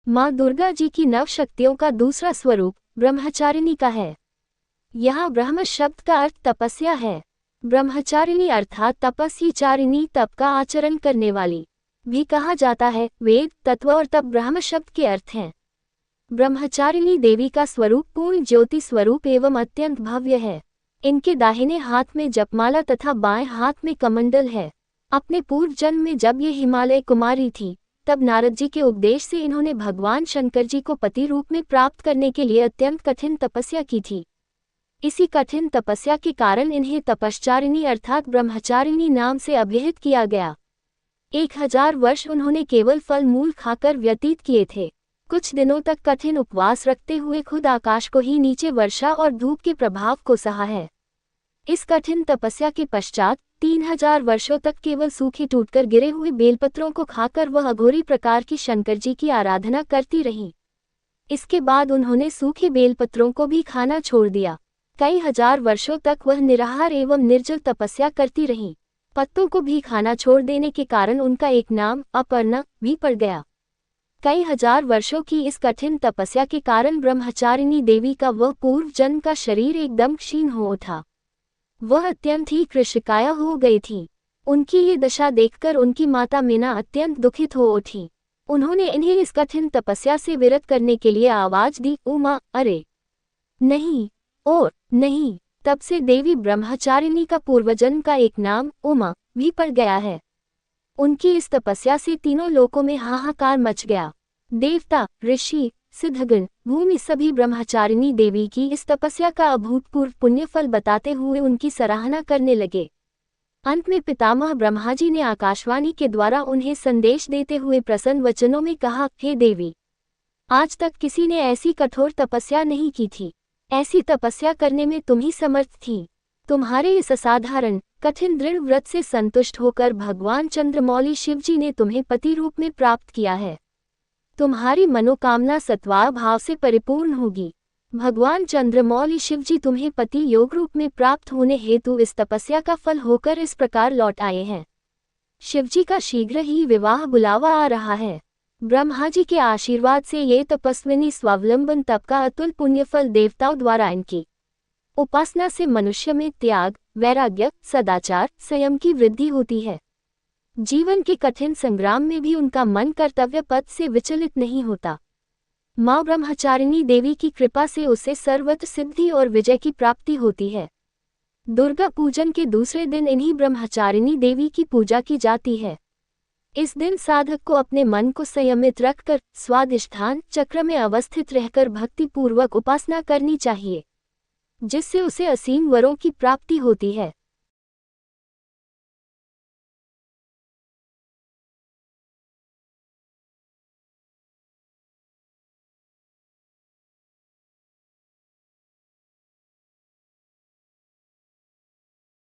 माँ दुर्गा जी की नव शक्तियों का दूसरा स्वरूप ब्रह्मचारिणी का है। यहाँ ब्रह्म शब्द का अर्थ तपस्या है। ब्रह्मचारिणी अर्थात तपस्वी चारिणी, तप का आचरण करने वाली भी कहा जाता है। वेद, तत्व और तप ब्रह्म शब्द के अर्थ हैं। ब्रह्मचारिणी देवी का स्वरूप पूर्ण ज्योति स्वरूप एवं अत्यंत भव्य है। इनके दाहिने हाथ में जपमाला तथा बाएं हाथ में कमंडल है। अपने पूर्व जन्म में जब ये हिमालय कुमारी थी, तब नारद जी के उपदेश से इन्होंने भगवान शंकर जी को पति रूप में प्राप्त करने के लिए अत्यंत कठिन तपस्या की थी। इसी कठिन तपस्या के कारण इन्हें तपश्चारिणी अर्थात ब्रह्मचारिणी नाम से अभिहित किया गया। 1000 वर्ष उन्होंने केवल फल मूल खाकर व्यतीत किए थे। कुछ दिनों तक कठिन उपवास रखते हुए खुद आकाश को ही नीचे वर्षा और धूप के प्रभाव को सहा है। इस कठिन तपस्या के पश्चात 3000 वर्षों तक केवल सूखे टूटकर गिरे हुए बेलपत्रों को खाकर वह अघोरी प्रकार की शंकर जी की आराधना करती रही। इसके बाद उन्होंने सूखे बेलपत्रों को भी खाना छोड़ दिया। कई हजार वर्षों तक वह निराहार एवं निर्जल तपस्या करती रहीं। पत्तों को भी खाना छोड़ देने के कारण उनका एक नाम अपर्णा भी पड़ गया। कई हजार वर्षों की इस कठिन तपस्या के कारण ब्रह्मचारिणी देवी का वह पूर्व जन्म का शरीर एकदम क्षीण हो उठा। वह अत्यंत ही कृशकाय हो गई थी। उनकी ये दशा देखकर उनकी माता मीना अत्यंत दुखित हो उठी। उन्होंने इन्हें इस कठिन तपस्या से विरत करने के लिए आवाज दी, उमा, अरे नहीं, और नहीं। तब से देवी ब्रह्मचारिणी का पूर्वजन्म का एक नाम उमा भी पड़ गया है। उनकी इस तपस्या से तीनों लोकों में हाहाकार मच गया। देवता, ऋषि, सिद्धगण, भूमि सभी ब्रह्मचारिणी देवी की इस तपस्या का अभूतपूर्व पुण्य फल बताते हुए उनकी सराहना करने लगे। अंत में पितामह ब्रह्मा जी ने आकाशवाणी के द्वारा उन्हें संदेश देते हुए प्रसन्न वचनों में कहा, हे देवी, आज तक किसी ने ऐसी कठोर तपस्या नहीं की थी। ऐसी तपस्या करने में तुम ही समर्थ थी। तुम्हारे इस असाधारण कठिन दृढ़ व्रत से संतुष्ट होकर भगवान चंद्रमौली शिवजी ने तुम्हें पति रूप में प्राप्त किया है। तुम्हारी मनोकामना सत्वार भाव से परिपूर्ण होगी। भगवान चंद्रमौली शिवजी तुम्हें पति योग रूप में प्राप्त होने हेतु इस तपस्या का फल होकर इस प्रकार लौट आए हैं। शिवजी का शीघ्र ही विवाह बुलावा आ रहा है। ब्रह्मा जी के आशीर्वाद से ये तपस्विनी स्वावलंबन तप का अतुल पुण्यफल देवताओं द्वारा इनकी उपासना से मनुष्य में त्याग, वैराग्य, सदाचार, संयम की वृद्धि होती है। जीवन के कठिन संग्राम में भी उनका मन कर्तव्य पथ से विचलित नहीं होता। माँ ब्रह्मचारिणी देवी की कृपा से उसे सर्वत्र सिद्धि और विजय की प्राप्ति होती है। दुर्गा पूजन के दूसरे दिन इन्हीं ब्रह्मचारिणी देवी की पूजा की जाती है। इस दिन साधक को अपने मन को संयमित रखकर स्वाधिष्ठान चक्र में अवस्थित रहकर भक्ति पूर्वक उपासना करनी चाहिए, जिससे उसे असीम वरों की प्राप्ति होती है।